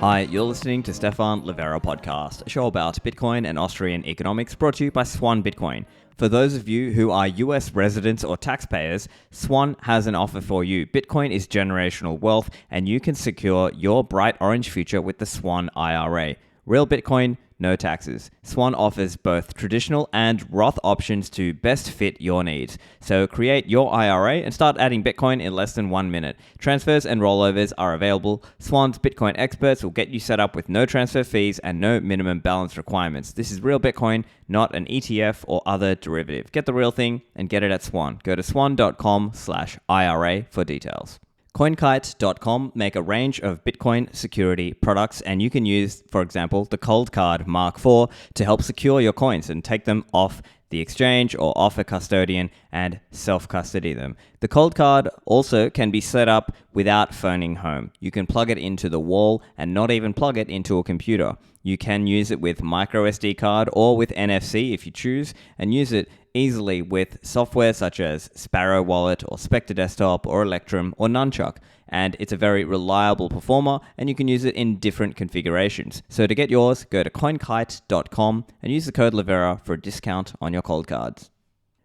Hi, you're listening to Stephan Livera podcast, a show about Bitcoin and Austrian economics brought to you by Swan Bitcoin. For those of you who are US residents or taxpayers, Swan has an offer for you. Bitcoin is generational wealth, and you can secure your bright orange future with the Swan IRA. Real Bitcoin, no taxes. Swan offers both traditional and Roth options to best fit your needs. So create your IRA and start adding Bitcoin in less than 1 minute. Transfers and rollovers are available. Swan's Bitcoin experts will get you set up with no transfer fees and no minimum balance requirements. This is real Bitcoin, not an ETF or other derivative. Get the real thing and get it at Swan. Go to swan.com/IRA for details. CoinKite.com make a range of Bitcoin security products, and you can use, for example, the Cold Card Mark IV to help secure your coins and take them off the exchange or off a custodian and self-custody them. The Cold Card also can be set up without phoning home. You can plug it into the wall and not even plug it into a computer. You can use it with micro SD card or with NFC if you choose, and use it easily with software such as Sparrow Wallet or Spectre Desktop or Electrum or Nunchuck. And it's a very reliable performer, and you can use it in different configurations. So to get yours, go to coinkite.com and use the code Livera for a discount on your cold cards.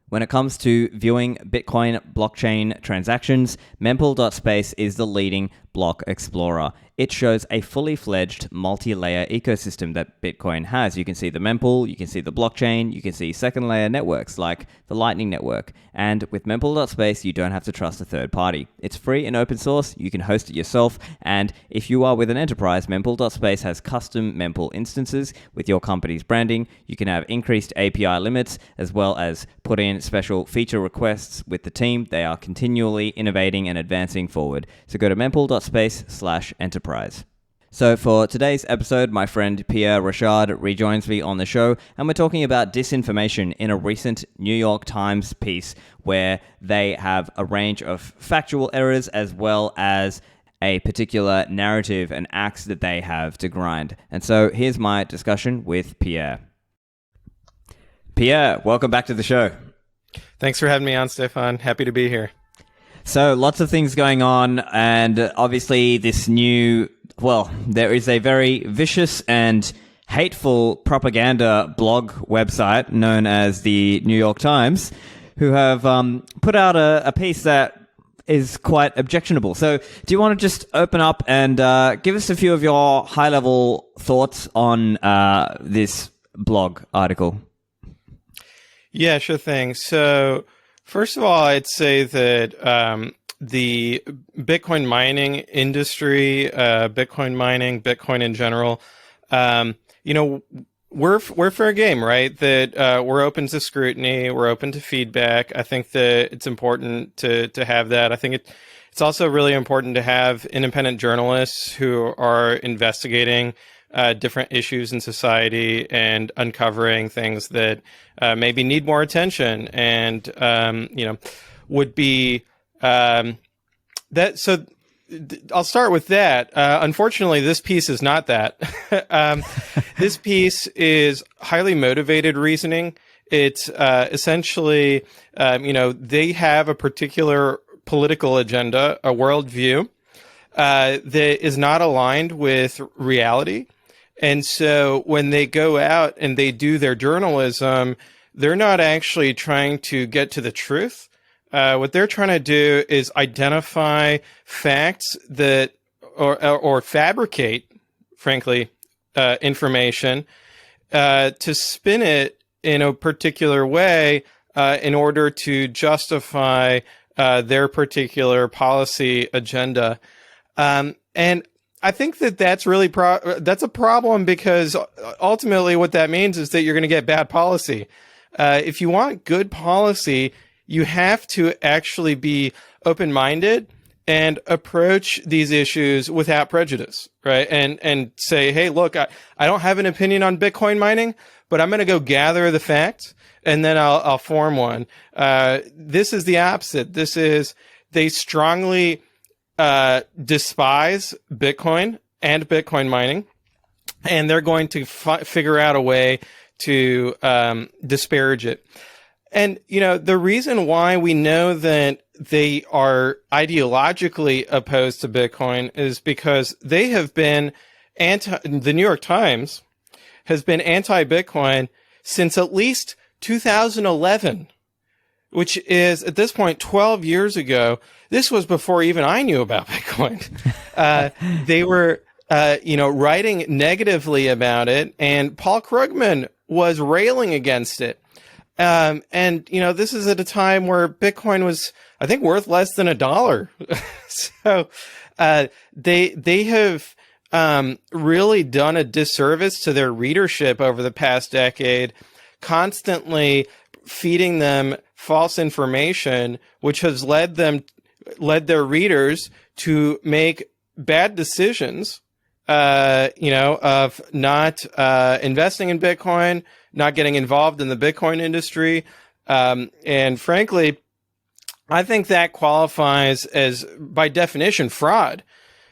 When it comes to viewing Bitcoin blockchain transactions, mempool.space is the leading block explorer. It shows a fully fledged multi-layer ecosystem that Bitcoin has. You can see the mempool, you can see the blockchain, you can see second layer networks like the Lightning Network. And with mempool.space, you don't have to trust a third party. It's free and open source, you can host it yourself, and if you are with an enterprise, mempool.space has custom mempool instances with your company's branding. You can have increased API limits, as well as put in special feature requests with the team. They are continually innovating and advancing forward. So go to mempool.space/enterprise. So for today's episode, my friend Pierre Rochard rejoins me on the show, and we're talking about disinformation in a recent New York Times piece where they have a range of factual errors as well as a particular narrative and axe that they have to grind. And so here's my discussion with Pierre. Pierre, welcome back to the show. Thanks for having me on, Stephan. Happy to be here. So lots of things going on, and obviously this there is a very vicious and hateful propaganda blog website known as the New York Times, who have put out a piece that is quite objectionable. So do you want to just open up and give us a few of your high-level thoughts on this blog article? Yeah, sure thing. So first of all, I'd say that the Bitcoin mining industry, Bitcoin in general, we're fair game, right? That we're open to scrutiny, we're open to feedback. I think that it's important to have that. I think it's also really important to have independent journalists who are investigating different issues in society and uncovering things that maybe need more attention and would be that. So I'll start with that. Unfortunately, this piece is not that. This piece is highly motivated reasoning. It's essentially, they have a particular political agenda, a worldview that is not aligned with reality. And so when they go out and they do their journalism, they're not actually trying to get to the truth. What they're trying to do is identify facts that, or fabricate, frankly, information, to spin it in a particular way, in order to justify, their particular policy agenda. And I think that that's really that's a problem, because ultimately what that means is that you're going to get bad policy. If you want good policy, you have to actually be open-minded and approach these issues without prejudice, right? And say, hey, look, I don't have an opinion on Bitcoin mining, but I'm going to go gather the facts and then I'll form one. This is the opposite. They strongly despise Bitcoin and Bitcoin mining, and they're going to figure out a way to disparage it. And, the reason why we know that they are ideologically opposed to Bitcoin is because they have been the New York Times has been anti-Bitcoin since at least 2011, which is at this point 12 years ago. This was before even I knew about Bitcoin. They were, writing negatively about it, and Paul Krugman was railing against it. This is at a time where Bitcoin was, I think, worth less than $1. So they have really done a disservice to their readership over the past decade, constantly feeding them false information, which has led their readers to make bad decisions, of not investing in Bitcoin, not getting involved in the Bitcoin industry. And frankly, I think that qualifies as, by definition, fraud,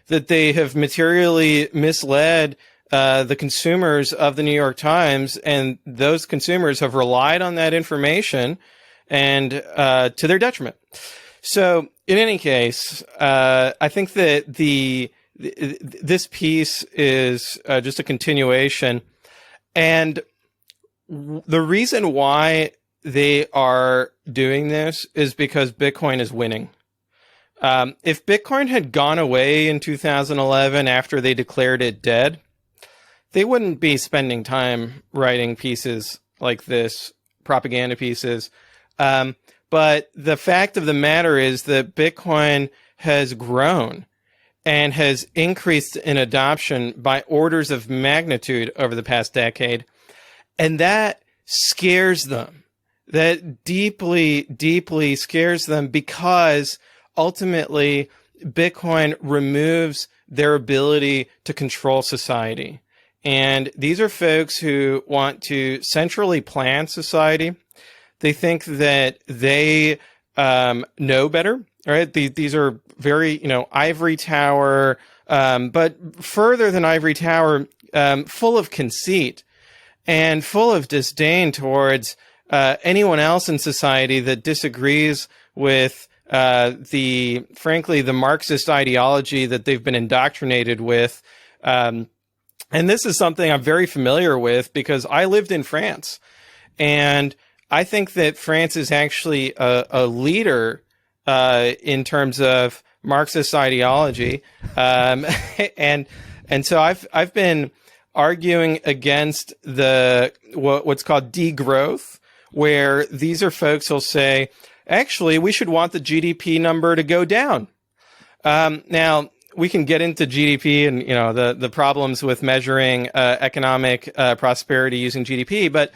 that they have materially misled the consumers of the New York Times, and those consumers have relied on that information and to their detriment. So in any case, I think that this piece is just a continuation. And the reason why they are doing this is because Bitcoin is winning. If Bitcoin had gone away in 2011 after they declared it dead, they wouldn't be spending time writing pieces like this, propaganda pieces. But the fact of the matter is that Bitcoin has grown and has increased in adoption by orders of magnitude over the past decade. And that scares them. That deeply, deeply scares them, because ultimately Bitcoin removes their ability to control society. And these are folks who want to centrally plan society. They think that they know better, right? These are very, ivory tower, but further than ivory tower, full of conceit and full of disdain towards anyone else in society that disagrees with frankly, the Marxist ideology that they've been indoctrinated with. And this is something I'm very familiar with because I lived in France. And I think that France is actually a leader in terms of Marxist ideology. And so I've been arguing against what's called degrowth, where these are folks who'll say, actually, we should want the GDP number to go down. Now, we can get into GDP and the problems with measuring economic prosperity using GDP, but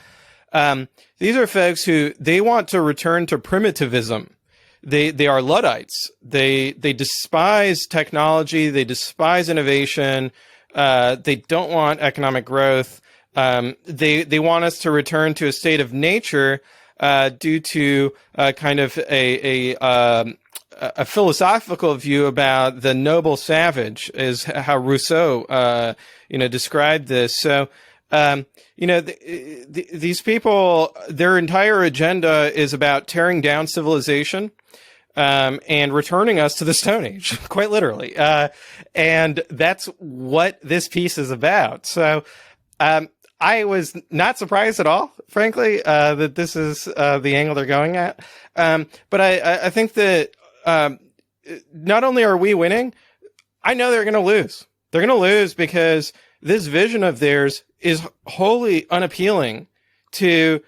these are folks who they want to return to primitivism. They are Luddites. They despise technology. They despise innovation. They don't want economic growth. They want us to return to a state of nature due to kind of a philosophical view about the noble savage, is how Rousseau described this. So these people, their entire agenda is about tearing down civilization and returning us to the Stone Age, quite literally. And that's what this piece is about. So I was not surprised at all, frankly, that this is the angle they're going at. But I think that not only are we winning, I know they're going to lose. They're going to lose because this vision of theirs is wholly unappealing to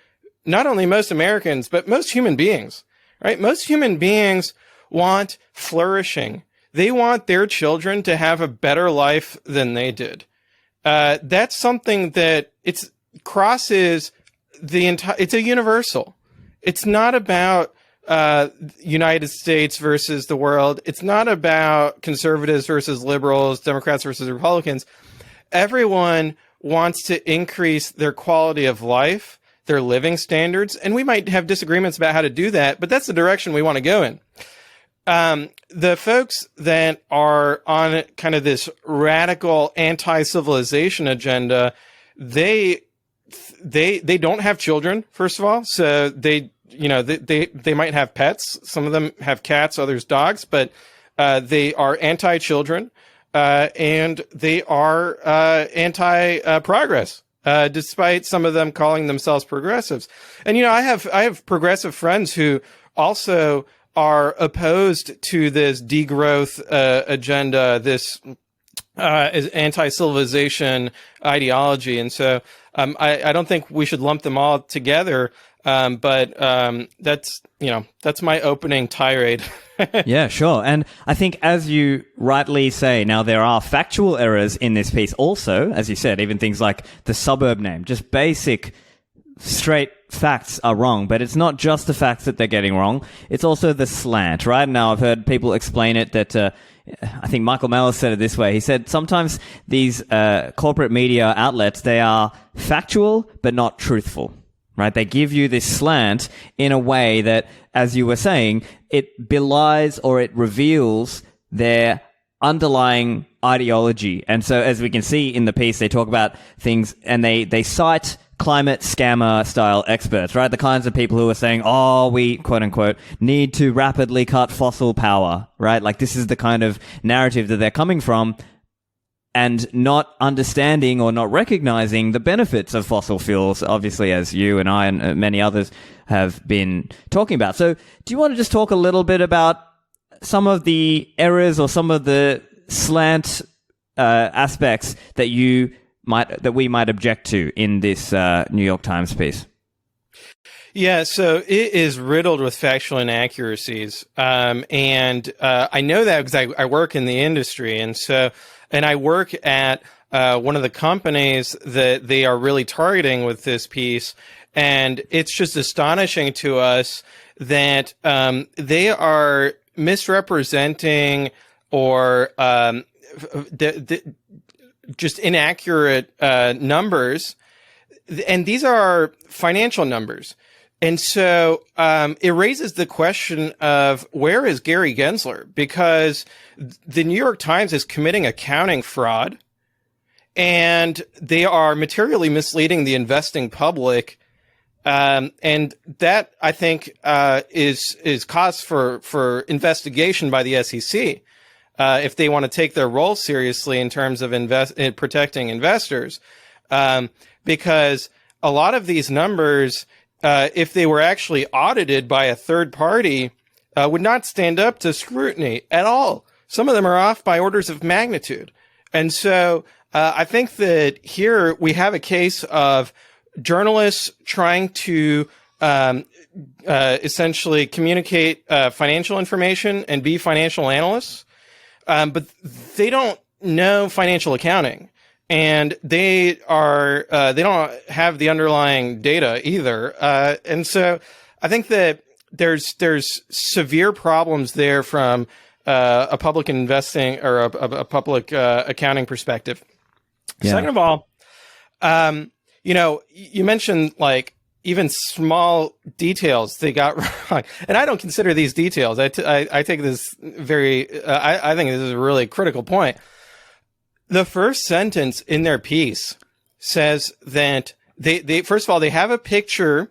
not only most Americans, but most human beings, right? Most human beings want flourishing. They want their children to have a better life than they did. That's something that crosses the entire, it's a universal. It's not about United States versus the world. It's not about conservatives versus liberals, Democrats versus Republicans. Everyone wants to increase their quality of life, their living standards, and we might have disagreements about how to do that, but that's the direction we want to go in. The folks that are on kind of this radical anti-civilization agenda, they don't have children, first of all, so they might have pets. Some of them have cats, others dogs, but they are anti-children. and they are anti-progress, despite some of them calling themselves progressives. And I have progressive friends who also are opposed to this degrowth agenda, this anti-civilization ideology, and so I don't think we should lump them all together. But that's my opening tirade. Yeah, sure. And I think, as you rightly say, now there are factual errors in this piece also, as you said, even things like the suburb name, just basic straight facts are wrong, but it's not just the facts that they're getting wrong, it's also the slant, right? Now, I've heard people explain it that, I think Michael Mellis said it this way. He said sometimes these corporate media outlets, they are factual but not truthful, right? They give you this slant in a way that, as you were saying, it belies or it reveals their underlying ideology. And so, as we can see in the piece, they talk about things and they cite climate scammer style experts, right? The kinds of people who are saying, oh, we, quote unquote, need to rapidly cut fossil power, right? Like, this is the kind of narrative that they're coming from, and not understanding or not recognizing the benefits of fossil fuels, obviously, as you and I and many others have been talking about. So do you want to just talk a little bit about some of the errors or some of the slant aspects that we might object to in this New York Times piece? Yeah, so it is riddled with factual inaccuracies. And I know that because I work in the industry. And I work at one of the companies that they are really targeting with this piece. And it's just astonishing to us that they are misrepresenting or just inaccurate numbers. And these are financial numbers. And so it raises the question of, where is Gary Gensler? Because the New York Times is committing accounting fraud, and they are materially misleading the investing public. And that, I think, is cause for investigation by the SEC. If they want to take their role seriously in terms of protecting investors, because a lot of these numbers, if they were actually audited by a third party, would not stand up to scrutiny at all. Some of them are off by orders of magnitude. And so I think that here we have a case of journalists trying to essentially communicate financial information and be financial analysts, but they don't know financial accounting. And they don't have the underlying data either. And so I think that there's severe problems there from a public investing or a public accounting perspective. Yeah. Second of all, you mentioned like even small details they got wrong, and I don't consider these details. I take this very. I think this is a really critical point. The first sentence in their piece says that they first of all, they have a picture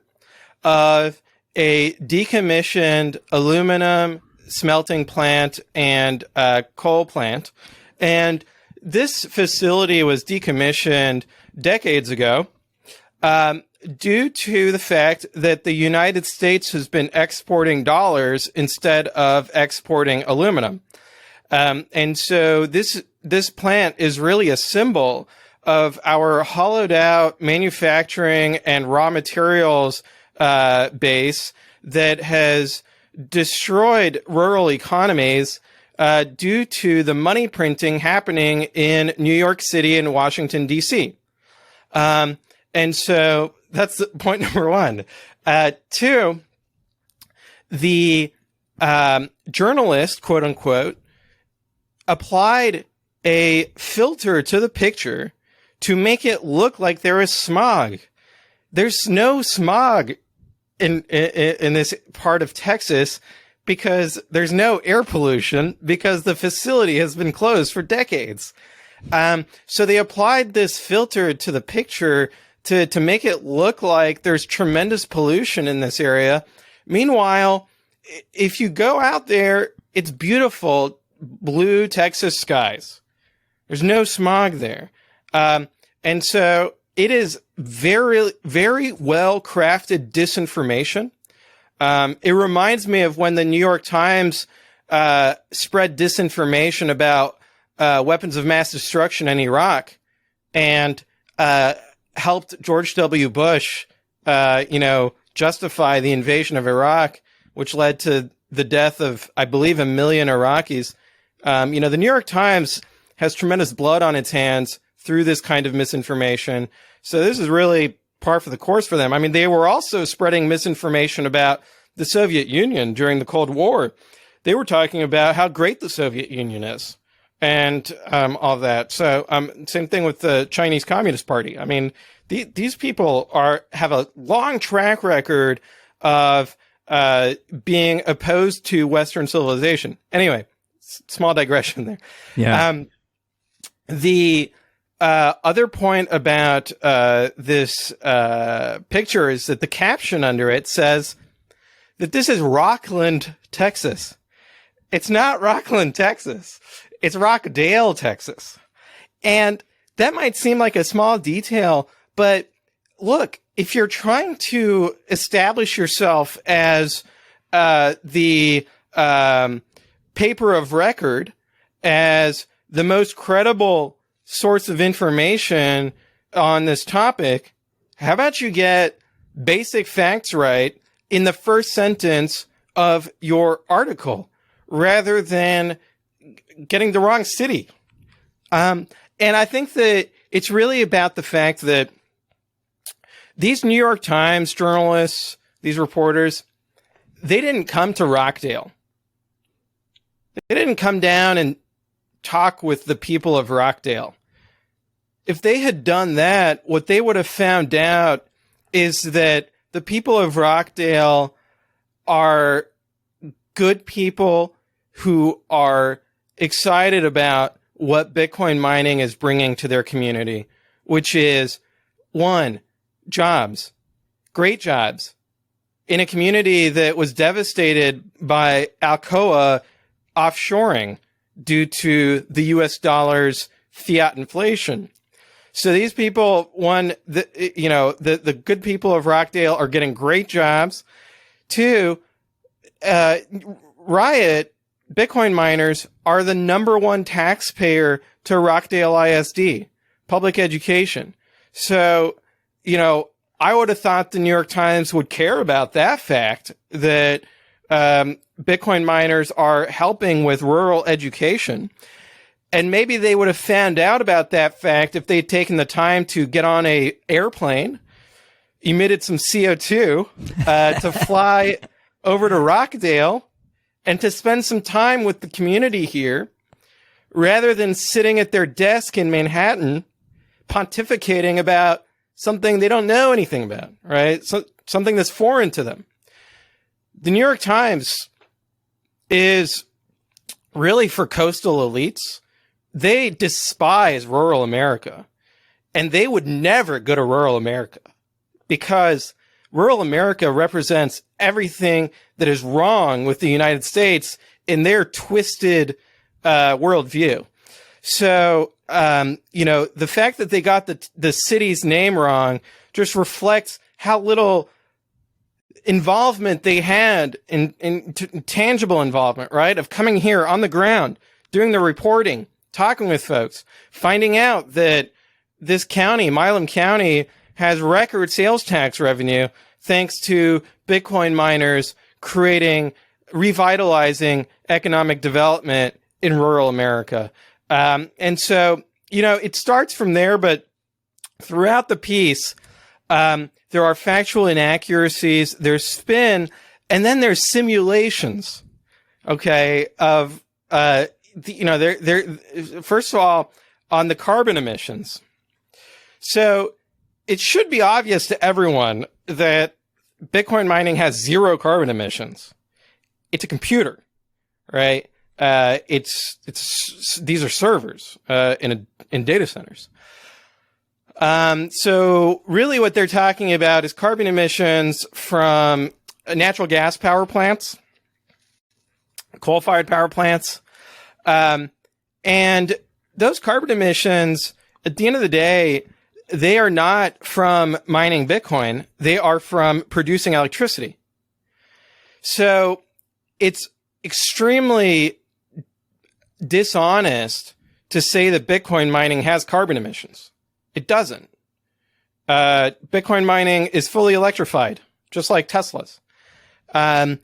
of a decommissioned aluminum smelting plant and coal plant. And this facility was decommissioned decades ago due to the fact that the United States has been exporting dollars instead of exporting aluminum. And so this plant is really a symbol of our hollowed out manufacturing and raw materials base that has destroyed rural economies due to the money printing happening in New York City and Washington, D.C. And so that's point number one. Two, the journalist, quote unquote, applied a filter to the picture to make it look like there is smog. There's no smog in this part of Texas because there's no air pollution because the facility has been closed for decades. So they applied this filter to the picture to make it look like there's tremendous pollution in this area. Meanwhile, if you go out there, it's beautiful blue Texas skies. There's no smog there. And so it is very, very well crafted disinformation. It reminds me of when the New York Times spread disinformation about weapons of mass destruction in Iraq and helped George W. Bush, justify the invasion of Iraq, which led to the death of, I believe, 1 million Iraqis. The New York Times has tremendous blood on its hands through this kind of misinformation. So this is really par for the course for them. I mean, they were also spreading misinformation about the Soviet Union during the Cold War. They were talking about how great the Soviet Union is and all that. So same thing with the Chinese Communist Party. I mean, these people have a long track record of being opposed to Western civilization. Anyway, small digression there. Yeah. The other point about this picture is that the caption under it says that this is Rockland, Texas. It's not Rockland, Texas. It's Rockdale, Texas. And that might seem like a small detail, but look, if you're trying to establish yourself as the paper of record, as the most credible source of information on this topic, how about you get basic facts right in the first sentence of your article rather than getting the wrong city? And I think that it's really about the fact that these New York Times journalists, these reporters, they didn't come to Rockdale. They didn't come down and talk with the people of Rockdale. If they had done that, what they would have found out is that the people of Rockdale are good people who are excited about what Bitcoin mining is bringing to their community, which is, one, jobs, great jobs, in a community that was devastated by Alcoa offshoring due to the US dollar's fiat inflation. So these people, one, the good people of Rockdale are getting great jobs. Two, Riot Bitcoin miners are the number one taxpayer to Rockdale ISD, public education. So, I would have thought the New York Times would care about that fact, that Bitcoin miners are helping with rural education. And maybe they would have found out about that fact if they'd taken the time to get on a airplane, emitted some CO2 to fly over to Rockdale and to spend some time with the community here, rather than sitting at their desk in Manhattan pontificating about something they don't know anything about, right? So, something that's foreign to them. The New York Times is really for coastal elites. They despise rural America, and they would never go to rural America because rural America represents everything that is wrong with the United States in their twisted worldview. So, the fact that they got the city's name wrong just reflects how little involvement they had in tangible involvement, right? Of coming here on the ground, doing the reporting, talking with folks, finding out that this county, Milam County, has record sales tax revenue thanks to Bitcoin miners revitalizing economic development in rural America. And so, it starts from there, but throughout the piece, there are factual inaccuracies, there's spin, and then there's simulations, okay, of, first of all, on the carbon emissions. So it should be obvious to everyone that Bitcoin mining has zero carbon emissions. It's a computer, right? These are servers in data centers. So really what they're talking about is carbon emissions from natural gas power plants, coal-fired power plants, and those carbon emissions, at the end of the day, they are not from mining Bitcoin. They are from producing electricity. So it's extremely dishonest to say that Bitcoin mining has carbon emissions. It doesn't. Bitcoin mining is fully electrified, just like Tesla's. And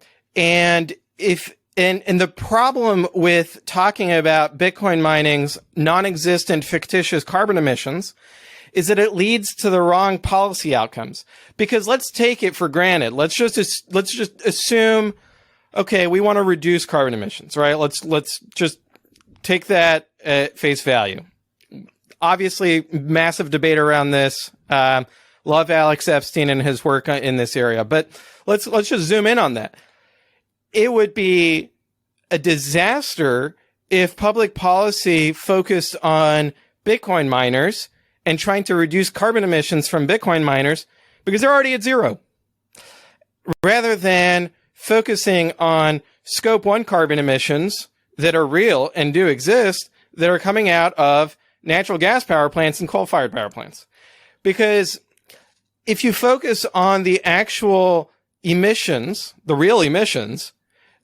the problem with talking about Bitcoin mining's non-existent fictitious carbon emissions is that it leads to the wrong policy outcomes. Because let's take it for granted. Let's just assume, okay, we want to reduce carbon emissions, right? Let's just take that at face value. Obviously, massive debate around this. Love Alex Epstein and his work in this area, but let's just zoom in on that. It would be a disaster if public policy focused on Bitcoin miners and trying to reduce carbon emissions from Bitcoin miners because they're already at zero, rather than focusing on scope 1 carbon emissions that are real and do exist, that are coming out of natural gas power plants and coal-fired power plants. Because if you focus on the actual emissions, the real emissions,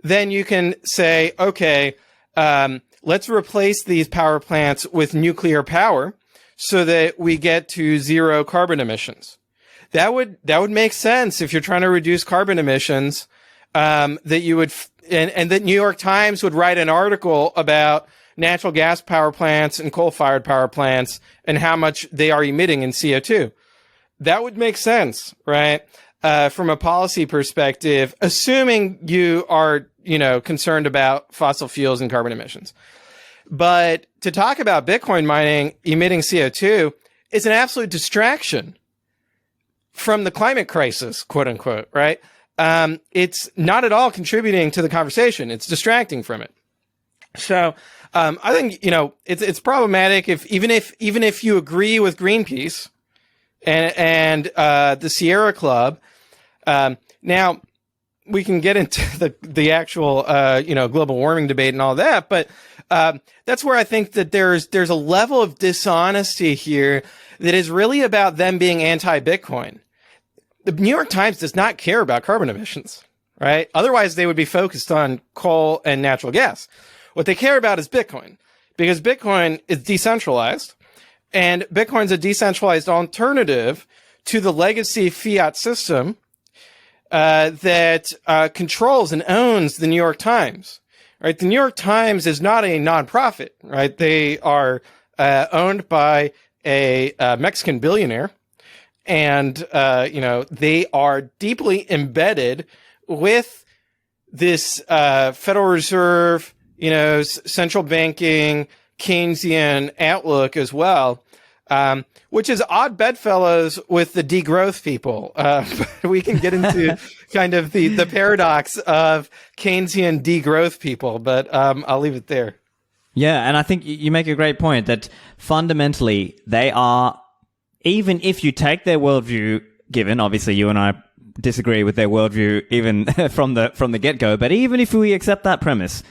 then you can say, okay, let's replace these power plants with nuclear power so that we get to zero carbon emissions. That would make sense if you're trying to reduce carbon emissions, that you would, and that New York Times would write an article about natural gas power plants and coal-fired power plants and how much they are emitting in CO2. That would make sense, right? From a policy perspective, assuming you are, concerned about fossil fuels and carbon emissions. But to talk about Bitcoin mining emitting CO2 is an absolute distraction from the climate crisis, quote unquote, right? It's not at all contributing to the conversation. It's distracting from it. So, I think, it's problematic even if you agree with Greenpeace and the Sierra Club. Now we can get into the actual, global warming debate and all that, but, that's where I think that there's a level of dishonesty here that is really about them being anti-Bitcoin. The New York Times does not care about carbon emissions, right? Otherwise they would be focused on coal and natural gas. What they care about is Bitcoin, because Bitcoin is decentralized, and Bitcoin's a decentralized alternative to the legacy fiat system that controls and owns the New York Times. Right? The New York Times is not a nonprofit, right? They are owned by a Mexican billionaire, and they are deeply embedded with this Federal Reserve, central banking, Keynesian outlook as well, which is odd bedfellows with the degrowth people. We can get into kind of the paradox of Keynesian degrowth people, but I'll leave it there. Yeah, and I think you make a great point that fundamentally they are, even if you take their worldview, given obviously you and I disagree with their worldview even from the get-go, but even if we accept that premise,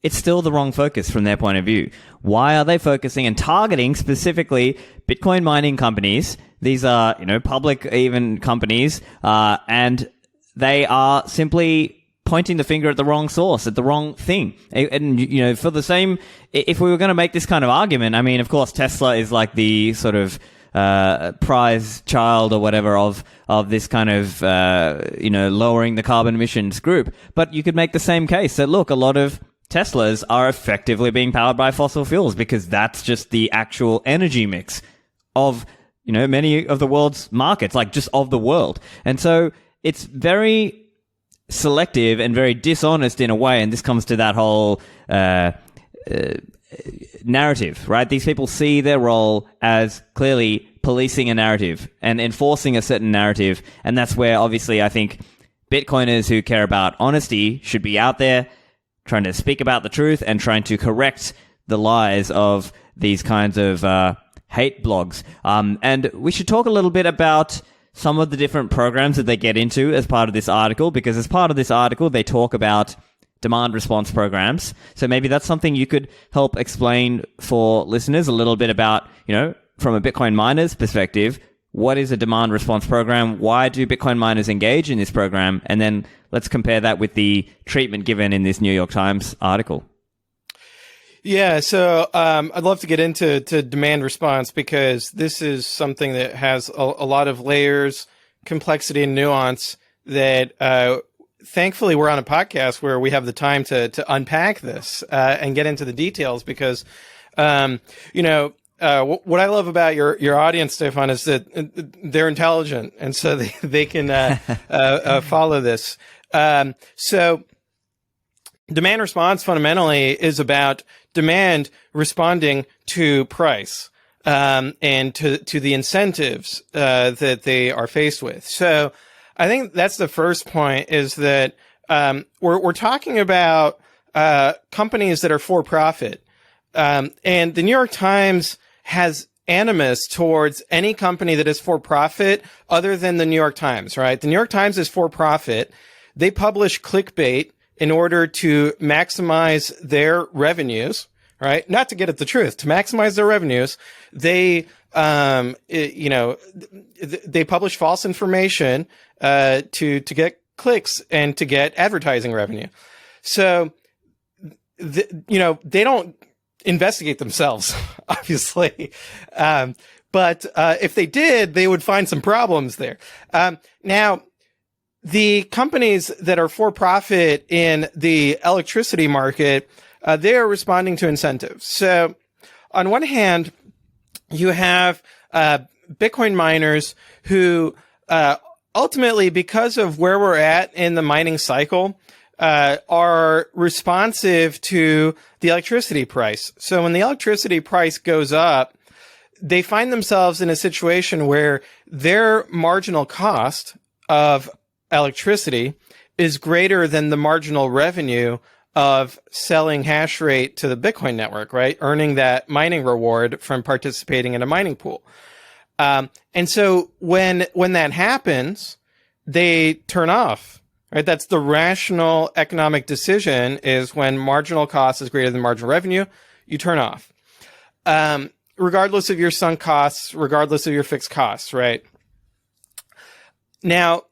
it's still the wrong focus from their point of view. Why are they focusing and targeting specifically Bitcoin mining companies? These are, public even companies, and they are simply pointing the finger at the wrong source, at the wrong thing. And, for the same, if we were going to make this kind of argument, I mean, of course, Tesla is like the sort of prize child or whatever of this kind of, lowering the carbon emissions group. But you could make the same case that, look, a lot of Teslas are effectively being powered by fossil fuels because that's just the actual energy mix of, many of the world's markets, like just of the world. And so it's very selective and very dishonest in a way. And this comes to that whole narrative, right? These people see their role as clearly policing a narrative and enforcing a certain narrative. And that's where obviously I think Bitcoiners who care about honesty should be out there trying to speak about the truth and trying to correct the lies of these kinds of hate blogs. And we should talk a little bit about some of the different programs that they get into as part of this article, because as part of this article, they talk about demand response programs. So maybe that's something you could help explain for listeners a little bit about, from a Bitcoin miner's perspective, what is a demand response program? Why do Bitcoin miners engage in this program? And then let's compare that with the treatment given in this New York Times article. Yeah, so I'd love to get into demand response because this is something that has a lot of layers, complexity, and nuance that thankfully we're on a podcast where we have the time to unpack this and get into the details because, what I love about your audience, Stephan, is that they're intelligent, and so they can follow this. So demand response fundamentally is about demand responding to price and to the incentives that they are faced with. So I think that's the first point, is that we're talking about companies that are for profit. And the New York Times has animus towards any company that is for profit other than the New York Times, right? The New York Times is for profit. They publish clickbait in order to maximize their revenues, right? Not to get at the truth, to maximize their revenues. They, they publish false information to get clicks and to get advertising revenue. So, they don't investigate themselves, obviously. But if they did, they would find some problems there. Now, the companies that are for profit in the electricity market, they are responding to incentives. So on one hand, you have Bitcoin miners who ultimately, because of where we're at in the mining cycle, are responsive to the electricity price. So when the electricity price goes up, they find themselves in a situation where their marginal cost of electricity is greater than the marginal revenue of selling hash rate to the Bitcoin network, right? Earning that mining reward from participating in a mining pool. And so when that happens, they turn off. Right, that's the rational economic decision, is when marginal cost is greater than marginal revenue, you turn off. Regardless of your sunk costs, regardless of your fixed costs, right? Now,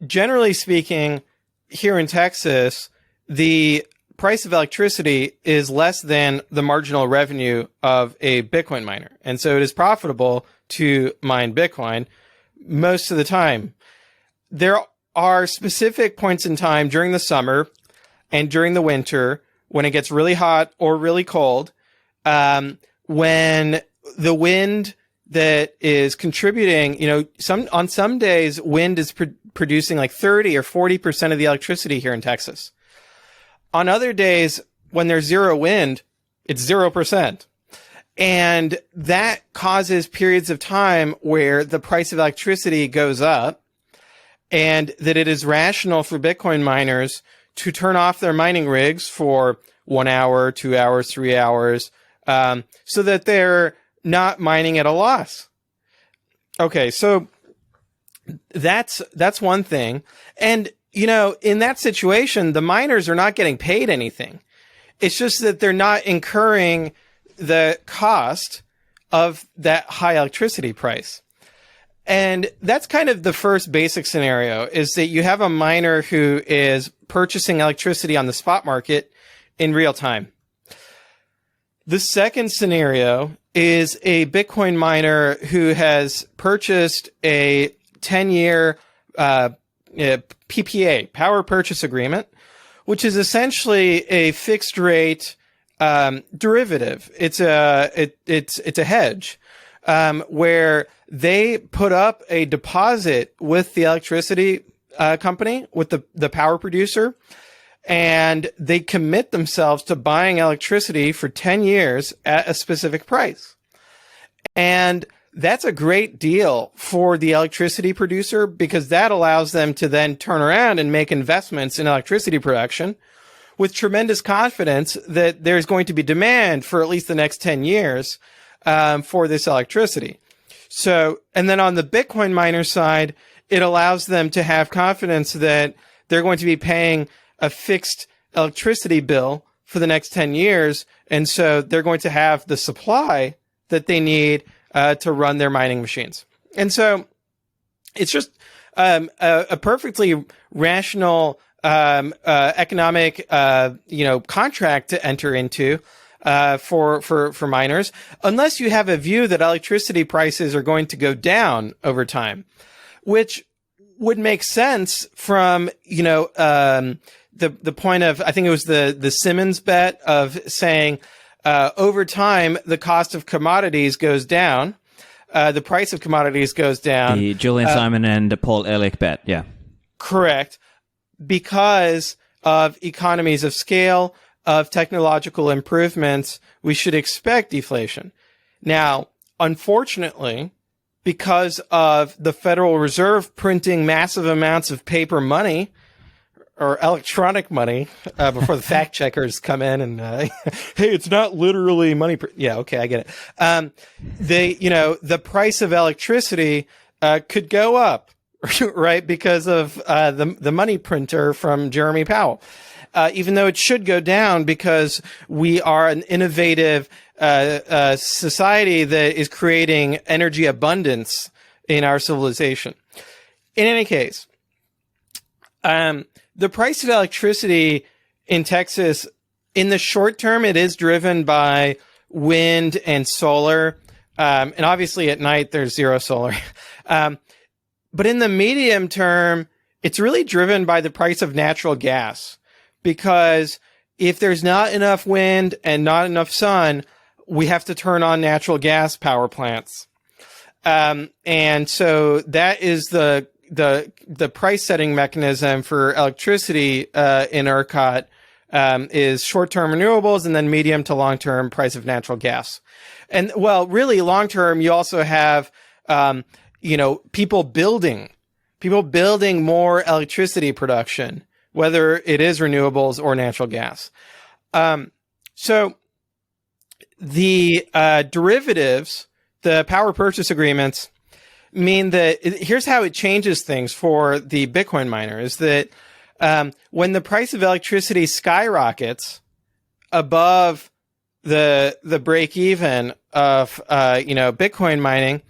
generally speaking, here in Texas, the price of electricity is less than the marginal revenue of a Bitcoin miner. And so it is profitable to mine Bitcoin most of the time. There are specific points in time during the summer and during the winter when it gets really hot or really cold, when the wind that is contributing, on some days, wind is producing like 30 or 40% of the electricity here in Texas. On other days, when there's zero wind, it's 0%. And that causes periods of time where the price of electricity goes up, and that it is rational for Bitcoin miners to turn off their mining rigs for 1 hour, 2 hours, 3 hours, so that they're not mining at a loss. Okay, so that's one thing. And, in that situation, the miners are not getting paid anything. It's just that they're not incurring the cost of that high electricity price. And that's kind of the first basic scenario, is that you have a miner who is purchasing electricity on the spot market in real time. The second scenario is a Bitcoin miner who has purchased a 10-year PPA, power purchase agreement, which is essentially a fixed rate derivative. It's a hedge where they put up a deposit with the electricity company, with the power producer, and they commit themselves to buying electricity for 10 years at a specific price. And that's a great deal for the electricity producer, because that allows them to then turn around and make investments in electricity production with tremendous confidence that there's going to be demand for at least the next 10 years for this electricity. So, and then on the Bitcoin miner side, it allows them to have confidence that they're going to be paying a fixed electricity bill for the next 10 years. And so they're going to have the supply that they need to run their mining machines. And so it's just a perfectly rational economic contract to enter into for miners, unless you have a view that electricity prices are going to go down over time, which would make sense from the point of, I think it was the Simmons bet of saying over time the cost of commodities goes down, the price of commodities goes down. The Julian Simon and Paul Ehrlich bet, yeah. Correct. Because of economies of scale, of technological improvements, we should expect deflation. Now, unfortunately, because of the Federal Reserve printing massive amounts of paper money or electronic money before the fact checkers come in and, hey, it's not literally money. Yeah, okay, I get it. The price of electricity could go up, right, because of the money printer from Jeremy Powell. Even though it should go down because we are an innovative society that is creating energy abundance in our civilization. In any case, the price of electricity in Texas, in the short term, it is driven by wind and solar. And obviously at night, there's zero solar. But in the medium term, it's really driven by the price of natural gas. Because if there's not enough wind and not enough sun, we have to turn on natural gas power plants. And so that is the price setting mechanism for electricity in ERCOT is short-term renewables and then medium to long-term price of natural gas. And well, really long-term, you also have people building more electricity production, whether it is renewables or natural gas. So the derivatives, the power purchase agreements, mean that here's how it changes things for the Bitcoin miner is that when the price of electricity skyrockets above the break even of Bitcoin mining,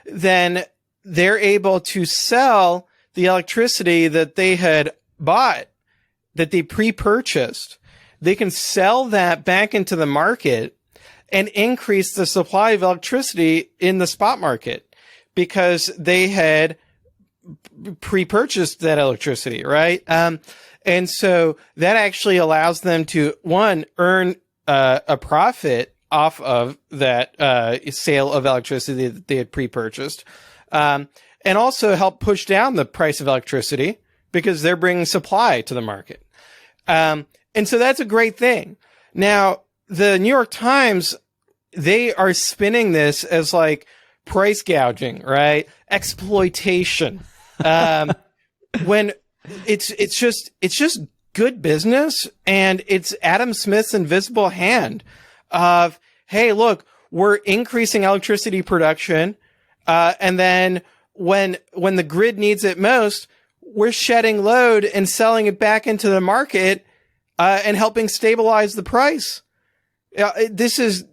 then they're able to sell the electricity that they had bought, that they pre-purchased. They can sell that back into the market and increase the supply of electricity in the spot market because they had pre-purchased that electricity, right? And so that actually allows them to, one, earn a profit off of that sale of electricity that they had pre-purchased, and also help push down the price of electricity because they're bringing supply to the market. And so that's a great thing. Now, the New York Times, they are spinning this as like price gouging, right? Exploitation. When it's just good business, and it's Adam Smith's invisible hand of, hey, look, we're increasing electricity production, and then when the grid needs it most, we're shedding load and selling it back into the market, and helping stabilize the price. This is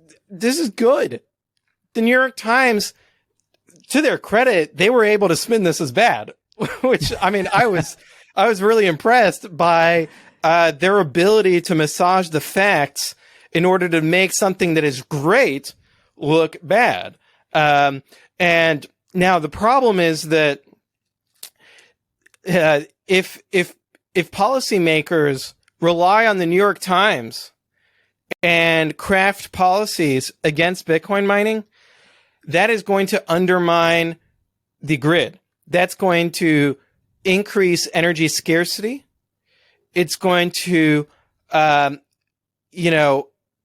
good. The New York Times, to their credit, they were able to spin this as bad, which, I mean, I was really impressed by their ability to massage the facts in order to make something that is great look bad. And now the problem is that if policymakers rely on the New York Times and craft policies against Bitcoin mining, that is going to undermine the grid. That's going to increase energy scarcity. It's going to,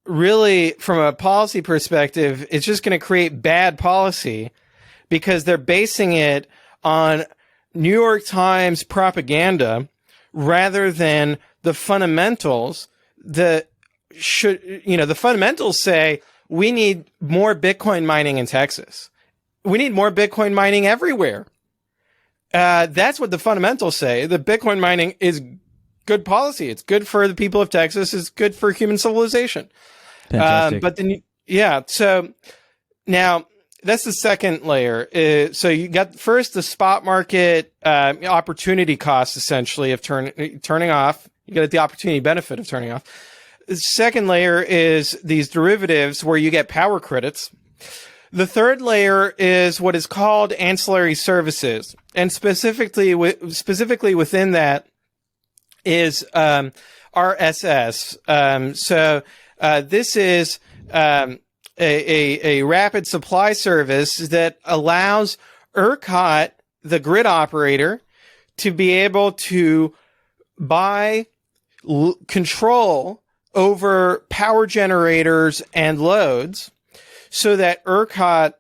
really, from a policy perspective, it's just going to create bad policy because they're basing it on New York Times propaganda rather than the fundamentals that should, the fundamentals say we need more Bitcoin mining in Texas. We need more Bitcoin mining everywhere. That's what the fundamentals say. The Bitcoin mining is good policy. It's good for the people of Texas. It's good for human civilization. Fantastic. But then, so now that's the second layer. So you got first the spot market opportunity cost, essentially, of turning off. You get the opportunity benefit of turning off. The second layer is these derivatives where you get power credits. The third layer is what is called ancillary services, and specifically within that is RSS. This is a rapid supply service that allows ERCOT, the grid operator, to be able to buy control over power generators and loads, so that ERCOT,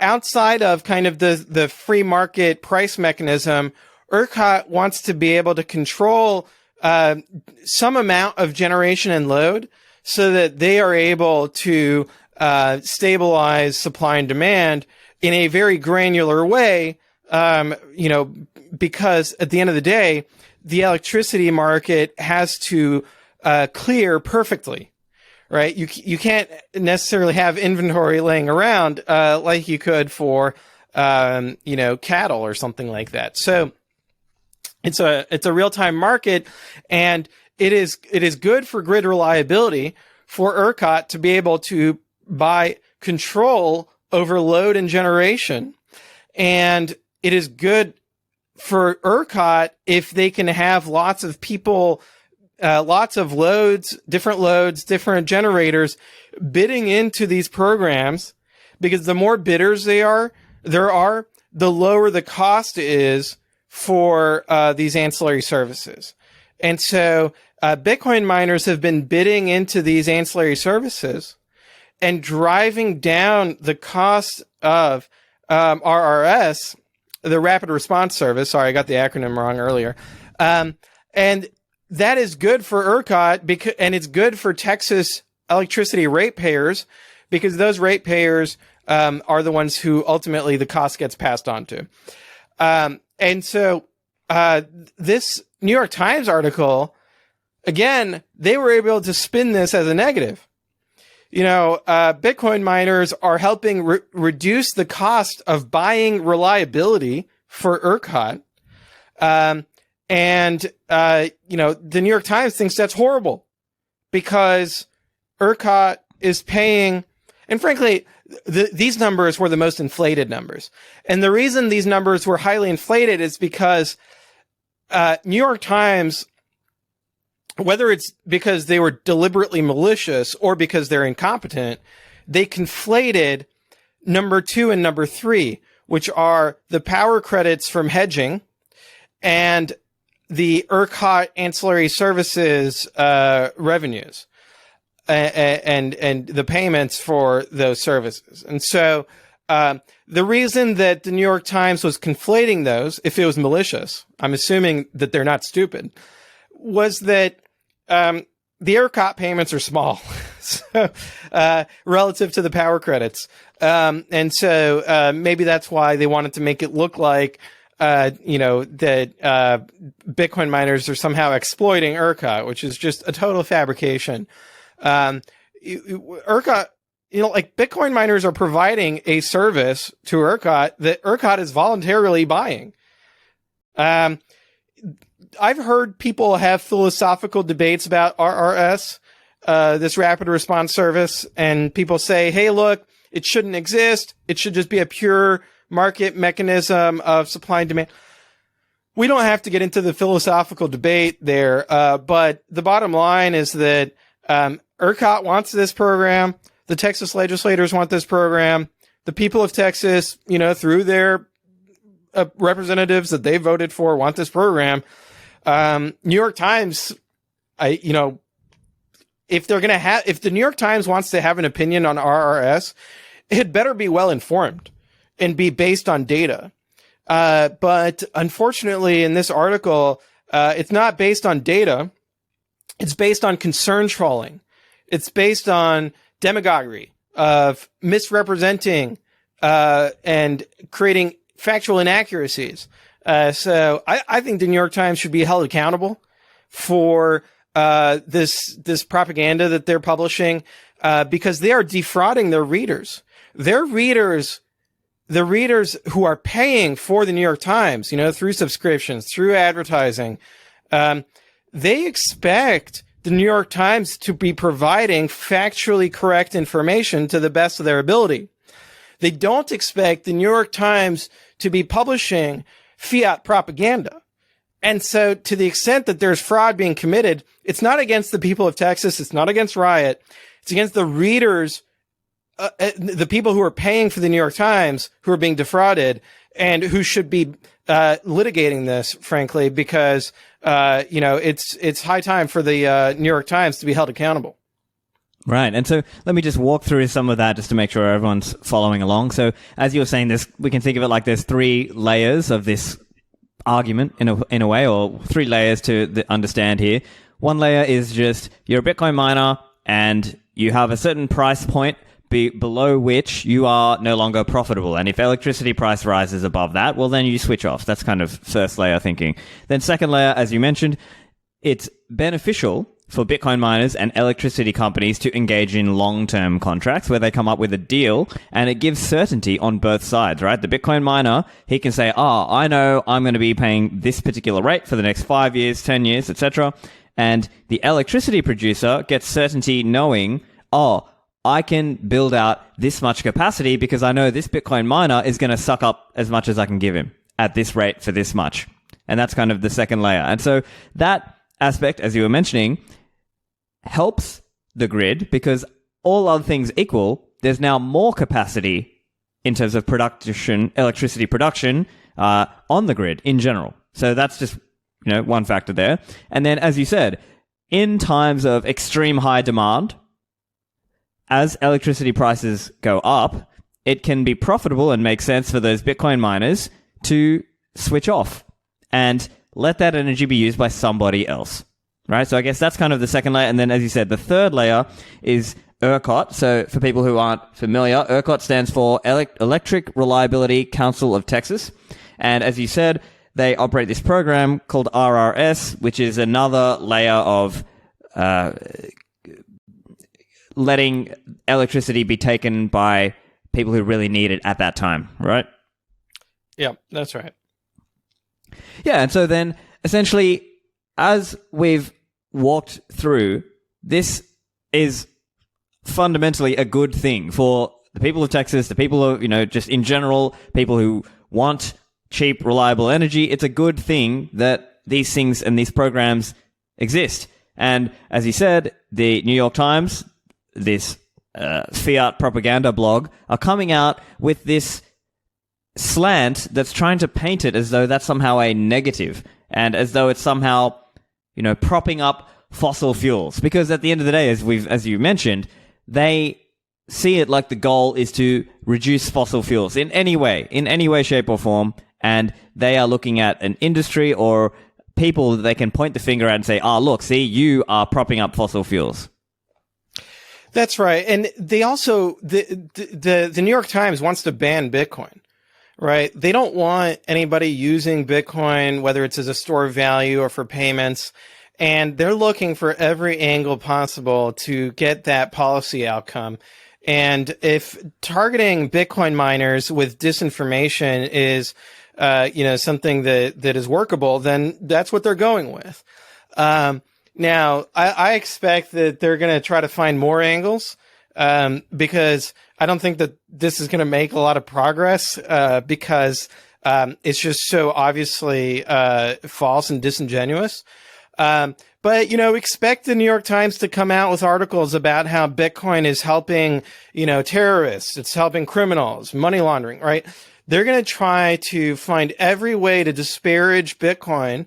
outside of kind of the free market price mechanism, ERCOT wants to be able to control some amount of generation and load so that they are able to stabilize supply and demand in a very granular way, because at the end of the day, the electricity market has to clear perfectly, right? You can't necessarily have inventory laying around like you could for cattle or something like that. So it's a real-time market, and it is good for grid reliability for ERCOT to be able to buy control over load and generation, and it is good for ERCOT if they can have lots of people, lots of loads, different generators bidding into these programs, because the more bidders there are, the lower the cost is for these ancillary services. And so Bitcoin miners have been bidding into these ancillary services and driving down the cost of RRS, the Rapid Response Service. Sorry, I got the acronym wrong earlier. And that is good for ERCOT, and it's good for Texas electricity ratepayers, because those ratepayers are the ones who ultimately the cost gets passed on to. And so this New York Times article, again, they were able to spin this as a negative. Bitcoin miners are helping reduce the cost of buying reliability for ERCOT. The New York Times thinks that's horrible, because ERCOT is paying, and frankly, these numbers were the most inflated numbers. And the reason these numbers were highly inflated is because New York Times, whether it's because they were deliberately malicious or because they're incompetent, they conflated number 2 and number 3, which are the power credits from hedging and the ERCOT ancillary services revenues and the payments for those services. And so the reason that the New York Times was conflating those, if it was malicious, I'm assuming that they're not stupid, was that the ERCOT payments are small so, relative to the power credits. And so maybe that's why they wanted to make it look like that Bitcoin miners are somehow exploiting ERCOT, which is just a total fabrication. ERCOT, Bitcoin miners are providing a service to ERCOT that ERCOT is voluntarily buying. I've heard people have philosophical debates about RRS, this rapid response service, and people say, hey, look, it shouldn't exist. It should just be a pure market mechanism of supply and demand. We don't have to get into the philosophical debate there, but the bottom line is that ERCOT wants this program. The Texas legislators want this program. The people of Texas, through their representatives that they voted for, want this program. New York Times, if the New York Times wants to have an opinion on RRS, it better be well informed and be based on data. But unfortunately, in this article, it's not based on data. It's based on concern trolling. It's based on demagoguery of misrepresenting and creating factual inaccuracies. So I think the New York Times should be held accountable. for this propaganda that they're publishing, because they are defrauding their readers. Their readers, the readers who are paying for the New York Times, through subscriptions, through advertising, they expect the New York Times to be providing factually correct information to the best of their ability. They don't expect the New York Times to be publishing fiat propaganda. And so to the extent that there's fraud being committed, it's not against the people of Texas. It's not against Riot. It's against the readers, the people who are paying for the New York Times, who are being defrauded and who should be litigating this, frankly, because it's high time for the New York Times to be held accountable. Right. And so let me just walk through some of that just to make sure everyone's following along. So as you were saying, we can think of it like there's three layers of this argument in a way, or three layers to understand here. One layer is just you're a Bitcoin miner and you have a certain price point below which you are no longer profitable. And if electricity price rises above that, well, then you switch off. That's kind of first layer thinking. Then second layer, as you mentioned, it's beneficial for Bitcoin miners and electricity companies to engage in long-term contracts where they come up with a deal and it gives certainty on both sides, right? The Bitcoin miner, he can say, I know I'm going to be paying this particular rate for the next 5 years, 10 years, etc. And the electricity producer gets certainty knowing, I can build out this much capacity because I know this Bitcoin miner is going to suck up as much as I can give him at this rate for this much. And that's kind of the second layer. And so that aspect, as you were mentioning, helps the grid because all other things equal, there's now more capacity in terms of production, electricity production on the grid in general. So that's just one factor there. And then, as you said, in times of extreme high demand, as electricity prices go up, it can be profitable and make sense for those Bitcoin miners to switch off and let that energy be used by somebody else, right? So I guess that's kind of the second layer. And then, as you said, the third layer is ERCOT. So for people who aren't familiar, ERCOT stands for Electric Reliability Council of Texas. And as you said, they operate this program called RRS, which is another layer of letting electricity be taken by people who really need it at that time, right? Yeah, that's right. Yeah, and so then essentially, as we've walked through, this is fundamentally a good thing for the people of Texas, the people of, just in general, people who want cheap, reliable energy. It's a good thing that these things and these programs exist. And as you said, the New York Times, this fiat propaganda blog, are coming out with this slant that's trying to paint it as though that's somehow a negative and as though it's somehow, propping up fossil fuels. Because at the end of the day, as you mentioned, they see it like the goal is to reduce fossil fuels in any way, shape or form. And they are looking at an industry or people that they can point the finger at and say, look, see, you are propping up fossil fuels. That's right. And they also, the New York Times wants to ban Bitcoin, right? They don't want anybody using Bitcoin, whether it's as a store of value or for payments. And they're looking for every angle possible to get that policy outcome. And if targeting Bitcoin miners with disinformation is, something that is workable, then that's what they're going with. Now, I expect that they're going to try to find more angles, because I don't think that this is going to make a lot of progress, because it's just so obviously false and disingenuous. But, expect the New York Times to come out with articles about how Bitcoin is helping, terrorists, it's helping criminals, money laundering, right? They're going to try to find every way to disparage Bitcoin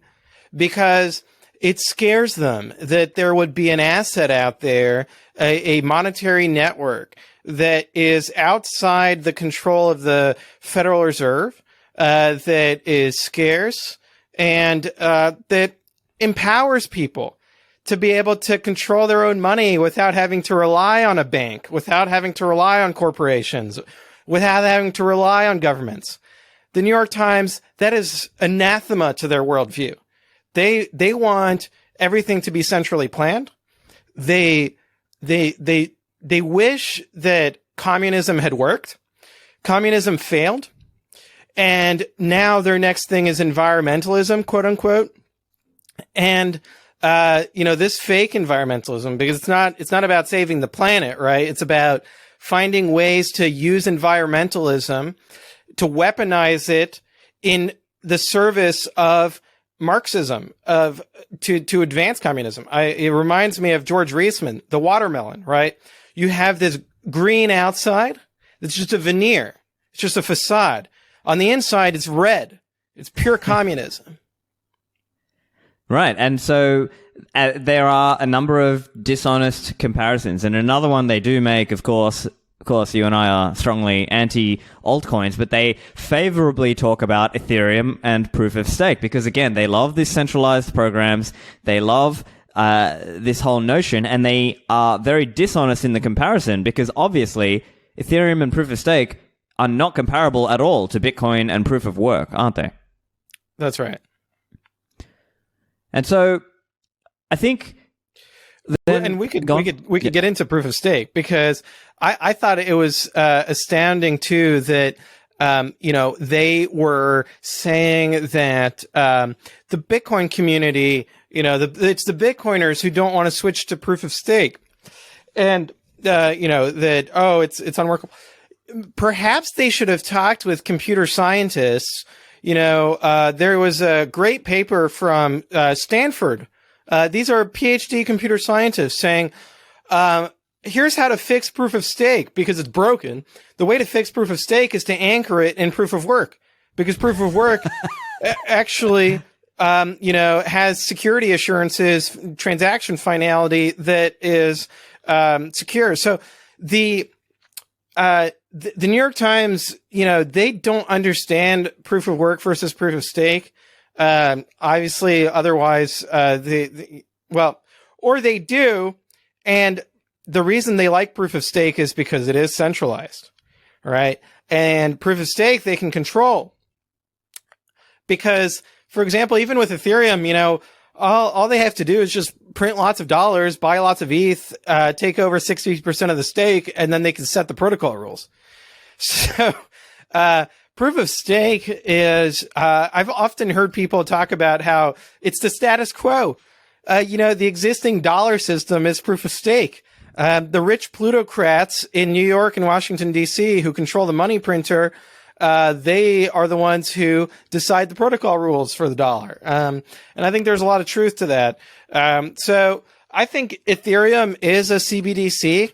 because it scares them that there would be an asset out there, a monetary network that is outside the control of the Federal Reserve, that is scarce and that empowers people to be able to control their own money without having to rely on a bank, without having to rely on corporations, without having to rely on governments. The New York Times, that is anathema to their worldview. They want everything to be centrally planned. They wish that communism had worked. Communism failed. And now their next thing is environmentalism, quote unquote. And, this fake environmentalism, because it's not about saving the planet, right? It's about finding ways to use environmentalism to weaponize it in the service of Marxism, to advance communism. It reminds me of George Reisman, the watermelon, right? You have this green outside. It's just a veneer. It's just a facade. On the inside, it's red. It's pure communism. Right. And so there are a number of dishonest comparisons. And another one they do make, of course, you and I are strongly anti-altcoins, but they favorably talk about Ethereum and proof of stake because, again, they love these centralized programs. They love this whole notion, and they are very dishonest in the comparison because, obviously, Ethereum and proof of stake are not comparable at all to Bitcoin and proof of work, aren't they? That's right. And so I think and we could get into proof of stake because I thought it was astounding too that they were saying that the Bitcoin community, it's the Bitcoiners who don't want to switch to proof of stake, and that it's unworkable. Perhaps they should have talked with computer scientists. There was a great paper from Stanford. These are PhD computer scientists saying, here's how to fix proof of stake because it's broken. The way to fix proof of stake is to anchor it in proof of work because proof of work actually, has security assurances, transaction finality that is secure. So the New York Times, they don't understand proof of work versus proof of stake. Obviously, otherwise, or they do. And the reason they like proof of stake is because it is centralized, right? And proof of stake, they can control. Because, for example, even with Ethereum, all they have to do is just print lots of dollars, buy lots of ETH, take over 60% of the stake, and then they can set the protocol rules. So, proof of stake is, I've often heard people talk about how it's the status quo. The existing dollar system is proof of stake. The rich plutocrats in New York and Washington, D.C., who control the money printer, they are the ones who decide the protocol rules for the dollar. And I think there's a lot of truth to that. So I think Ethereum is a CBDC.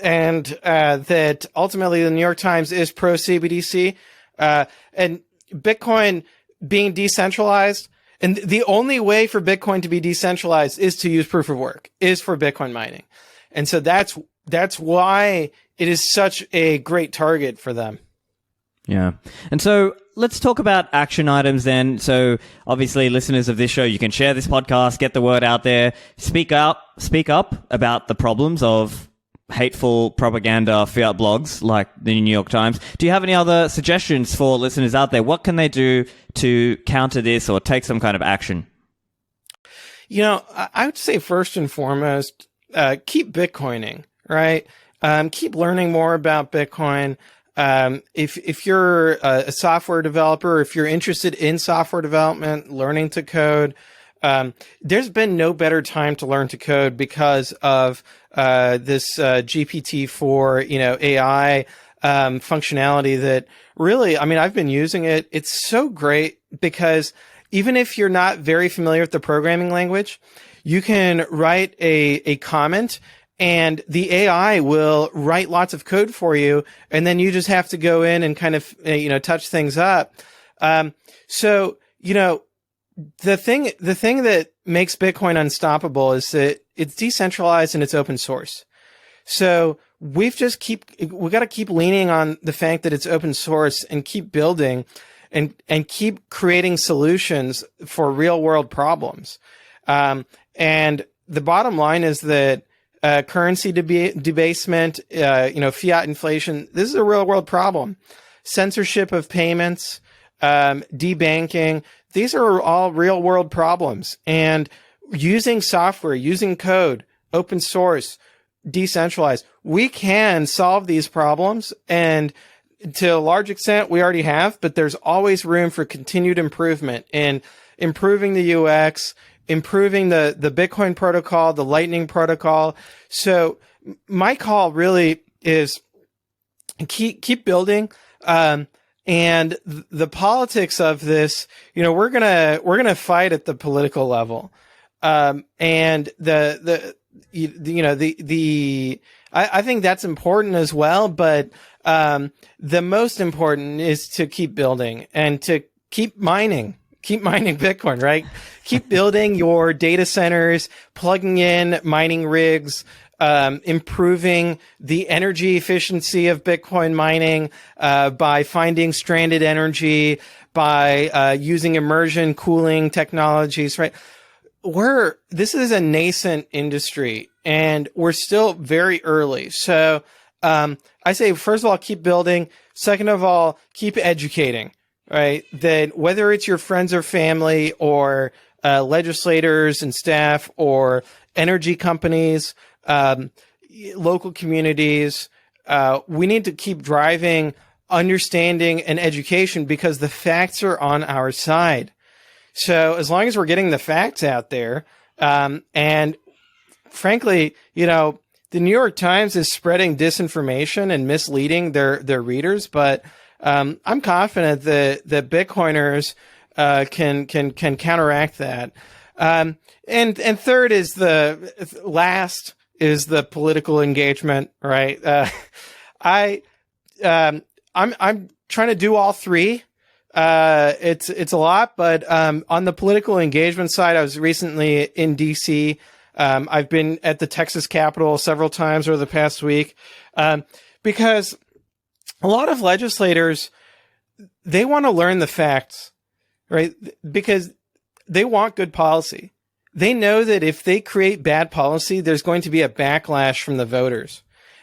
And that ultimately the New York Times is pro CBDC, and Bitcoin being decentralized. And the only way for Bitcoin to be decentralized is to use proof of work, is for Bitcoin mining. And so that's why it is such a great target for them. Yeah. And so let's talk about action items then. So obviously, listeners of this show, you can share this podcast, get the word out there, speak up about the problems of hateful propaganda fiat blogs like the New York Times. Do you have any other suggestions for listeners out there? What can they do to counter this or take some kind of action? I would say first and foremost, keep Bitcoining, right? Keep learning more about Bitcoin. If you're a software developer, if you're interested in software development, learning to code, there's been no better time to learn to code because of this GPT-4, AI functionality that really, I've been using it. It's so great because even if you're not very familiar with the programming language, you can write a comment and the AI will write lots of code for you, and then you just have to go in and kind of touch things up. So the thing that makes Bitcoin unstoppable is that it's decentralized and it's open source. So we got to keep leaning on the fact that it's open source and keep building and keep creating solutions for real world problems. And the bottom line is that currency debasement, fiat inflation, this is a real world problem. Censorship of payments, debanking. These are all real world problems. And using software, using code, open source, decentralized, we can solve these problems. And to a large extent, we already have, but there's always room for continued improvement in improving the UX, improving the Bitcoin protocol, the Lightning protocol. So my call really is keep building. And the politics of this, we're gonna fight at the political level. And I think that's important as well. But, the most important is to keep building and to keep mining Bitcoin, right? Keep building your data centers, plugging in mining rigs, improving the energy efficiency of Bitcoin mining, by finding stranded energy, by, using immersion cooling technologies, right? This is a nascent industry and we're still very early. So, I say, first of all, keep building. Second of all, keep educating, right? That whether it's your friends or family or, legislators and staff or energy companies, local communities, we need to keep driving understanding and education because the facts are on our side. So as long as we're getting the facts out there, and frankly, the New York Times is spreading disinformation and misleading their readers, but I'm confident that Bitcoiners can counteract that. And third is the political engagement, right? I'm trying to do all three. It's a lot, but on the political engagement side, I was recently in DC. I've been at the Texas Capitol several times over the past week, because a lot of legislators, they want to learn the facts, right? Because they want good policy. They know that if they create bad policy, there's going to be a backlash from the voters.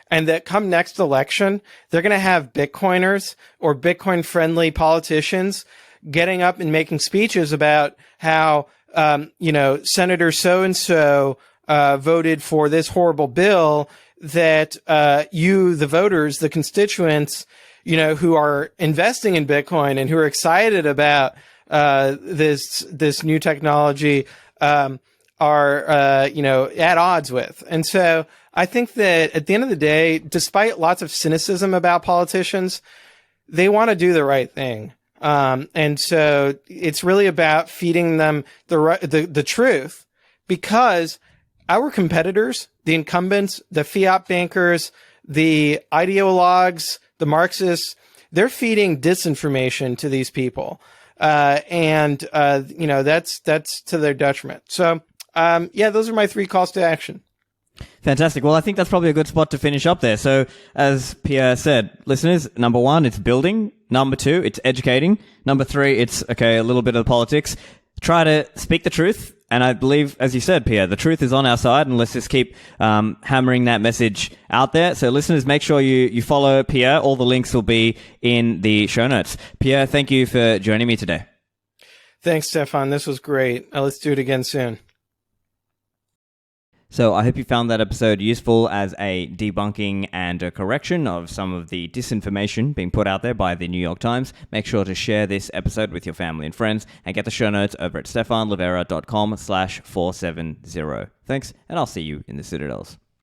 And that come next election, they're going to have Bitcoiners or Bitcoin friendly politicians getting up and making speeches about how, Senator so-and-so, voted for this horrible bill that, the voters, the constituents, who are investing in Bitcoin and who are excited about, this new technology, are, at odds with. And so I think that at the end of the day, despite lots of cynicism about politicians, they want to do the right thing. And so it's really about feeding them the truth, because our competitors, the incumbents, the fiat bankers, the ideologues, the Marxists, they're feeding disinformation to these people. That's to their detriment. So, those are my three calls to action. Fantastic. Well, I think that's probably a good spot to finish up there. So, as Pierre said, listeners, number one, it's building. Number two, it's educating. Number three, it's, a little bit of politics. Try to speak the truth. And I believe, as you said, Pierre, the truth is on our side, and let's just keep hammering that message out there. So, listeners, make sure you follow Pierre. All the links will be in the show notes. Pierre, thank you for joining me today. Thanks, Stephan. This was great. Let's do it again soon. So I hope you found that episode useful as a debunking and a correction of some of the disinformation being put out there by the New York Times. Make sure to share this episode with your family and friends, and get the show notes over at stephanlivera.com/470. Thanks, and I'll see you in the Citadels.